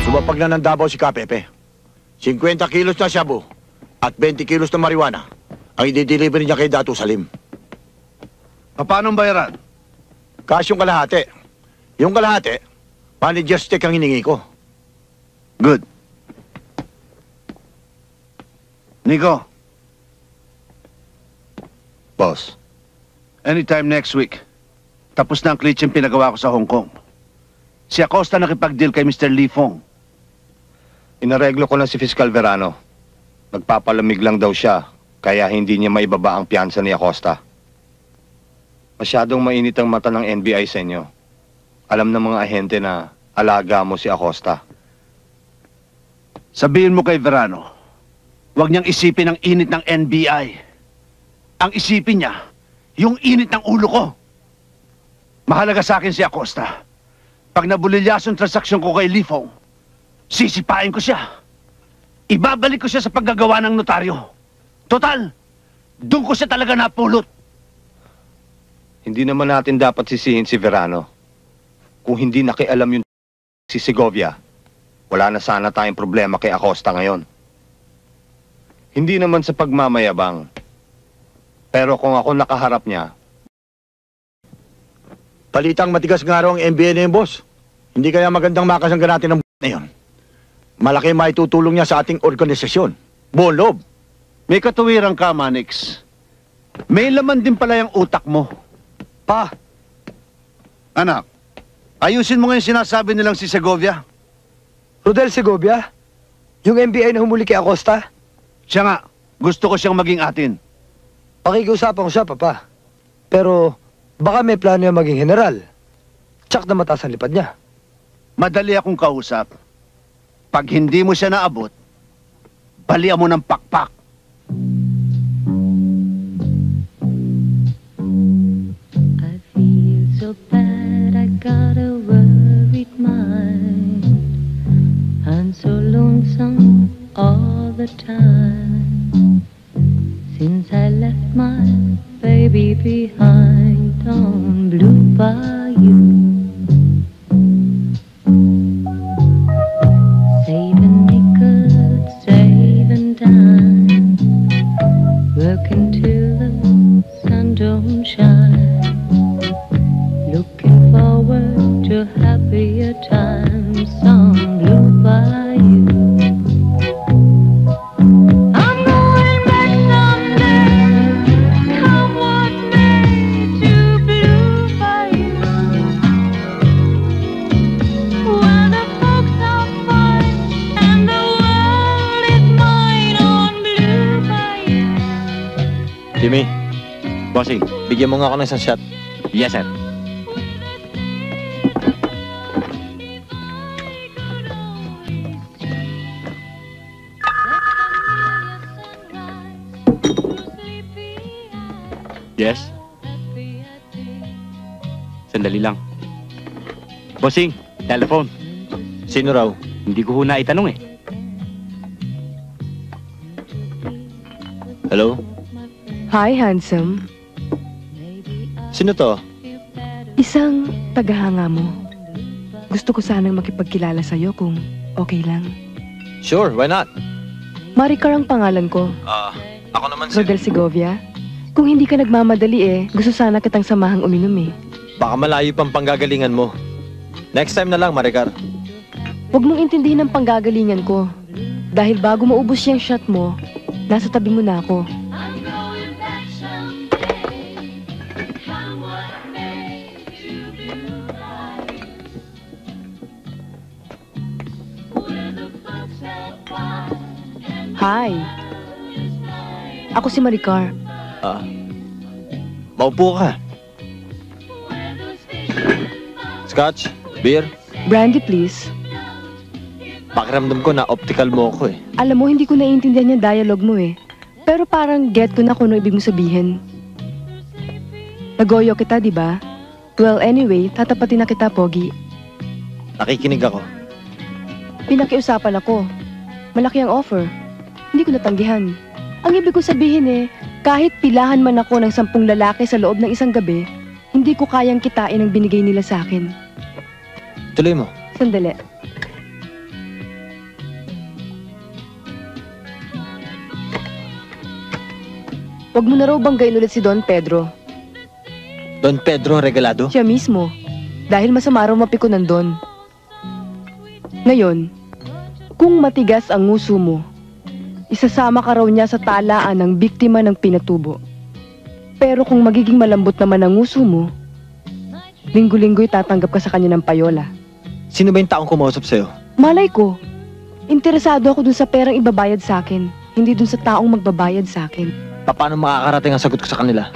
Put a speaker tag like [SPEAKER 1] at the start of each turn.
[SPEAKER 1] Lumapag na ng Davao si Kapepe. 50 kilos na shabu at 20 kilos na marijuana ang i-deliver niya kay Dato Salim.
[SPEAKER 2] Paano ang bayaran?
[SPEAKER 1] Cash yung kalahati. Yung kalahati, manager's check ang hiningi ko.
[SPEAKER 2] Good. Nico.
[SPEAKER 1] Boss.
[SPEAKER 2] Anytime next week. Tapos na ang glitch yung pinagawa ko sa Hong Kong. Si Acosta nakipag-deal kay Mr. Lee Fong.
[SPEAKER 3] Inareglo ko na si Fiscal Verano. Nagpapalamig lang daw siya, kaya hindi niya maibaba ang piyansa ni Acosta. Masyadong mainit ang mata ng NBI sa inyo. Alam ng mga ahente na alaga mo si Acosta.
[SPEAKER 2] Sabihin mo kay Verano, huwag niyang isipin ang init ng NBI. Ang isipin niya, yung init ng ulo ko. Mahalaga sa akin si Acosta. Pag nabulilyaso ang transaksyon ko kay Lee Fong, sisipain ko siya. Ibabalik ko siya sa paggagawa ng notaryo. Total, doon ko siya talaga napulot.
[SPEAKER 3] Hindi naman natin dapat sisihin si Verano. Kung hindi nakialam yung si Segovia, wala na sana tayong problema kay Acosta ngayon. Hindi naman sa pagmamayabang. Pero kung ako nakaharap niya...
[SPEAKER 1] Palitang matigas nga raw ang MBA na yun, boss. Hindi kaya magandang makasangga natin ang na yun. Malaki maitutulong niya sa ating organisasyon. Buong loob.
[SPEAKER 2] May katuwiran ka, Manix. May laman din pala yung utak mo.
[SPEAKER 4] Pa!
[SPEAKER 2] Anak, ayusin mo ngayon sinasabi nilang si Segovia.
[SPEAKER 4] Rodel Segovia? Yung MBI na humuli kay Acosta?
[SPEAKER 2] Siya nga, gusto ko siyang maging atin.
[SPEAKER 4] Pakikiusapan ko siya, Papa. Pero baka may plano yung maging general. Tsak na mataas ang lipad niya.
[SPEAKER 2] Madali akong kausap. Pag hindi mo siya naabot, balian mo ng pakpak.
[SPEAKER 5] I feel so bad, I got a worried mind. I'm so lonesome all the time. Since I left my baby behind on Blue Bayou. Saving nickels, saving dimes, working till the sun don't shine, looking forward to happier times on Blue Bayou. I'm going back someday, come what may, to Blue Bayou, where the folks are fine and the world is mine on Blue Bayou.
[SPEAKER 3] Jimmy, bossing, bigyan mo nga ako ng isang shot.
[SPEAKER 6] Yes, sir. Yes? Sandali lang. Bossing, telephone.
[SPEAKER 3] Sino raw?
[SPEAKER 6] Hindi ko ho na itanong eh.
[SPEAKER 3] Hello?
[SPEAKER 7] Hi, handsome.
[SPEAKER 3] Sino to?
[SPEAKER 7] Isang tagahanga mo. Gusto ko sanang makipagkilala sa'yo kung okay lang.
[SPEAKER 3] Sure, why not?
[SPEAKER 7] Maricar ang pangalan ko.
[SPEAKER 3] Ako naman
[SPEAKER 7] Rodel Segovia. Kung hindi ka nagmamadali gusto sana kitang samahang uminom
[SPEAKER 3] Baka malayo pang panggagalingan mo. Next time na lang, Maricar.
[SPEAKER 7] Huwag mong intindihin ang panggagalingan ko. Dahil bago maubos yung shot mo, nasa tabi mo na ako. Hi. Ako si Maricar.
[SPEAKER 3] Maupo ka. Scotch? Beer?
[SPEAKER 7] Brandy, please.
[SPEAKER 3] Pakiramdam ko na optical mo ako
[SPEAKER 7] Alam mo, hindi ko naiintindihan yung dialogue mo Pero parang get ko na kung ano ibig mo sabihin. Nagoyo kita, di ba? Well, anyway, tatapatin na kita, Pogi.
[SPEAKER 3] Nakikinig ako.
[SPEAKER 7] Pinakiusapan ako. Malaki ang offer. Hindi ko natanggihan. Ang ibig ko sabihin kahit pilahan man ako ng 10 lalaki sa loob ng isang gabi, Hindi ko kayang kitain ang binigay nila sa akin.
[SPEAKER 4] Tuloy mo.
[SPEAKER 7] Sandali. Huwag mo na raw banggain ulit si Don Pedro.
[SPEAKER 4] Don Pedro Regalado?
[SPEAKER 7] Siya mismo. Dahil masama raw mapikunan doon. Ngayon, kung matigas ang nguso mo, isasama ka raw niya sa talaan ng biktima ng pinatubo. Pero kung magiging malambot naman ang nguso mo, linggo-linggo'y tatanggap ka sa kanya ng payola.
[SPEAKER 4] Sino ba yung taong kumausap sa'yo?
[SPEAKER 7] Malay ko, interesado ako dun sa perang ibabayad sa akin, hindi dun sa taong magbabayad sa akin.
[SPEAKER 4] Paano makakarating ang sagot ko sa kanila?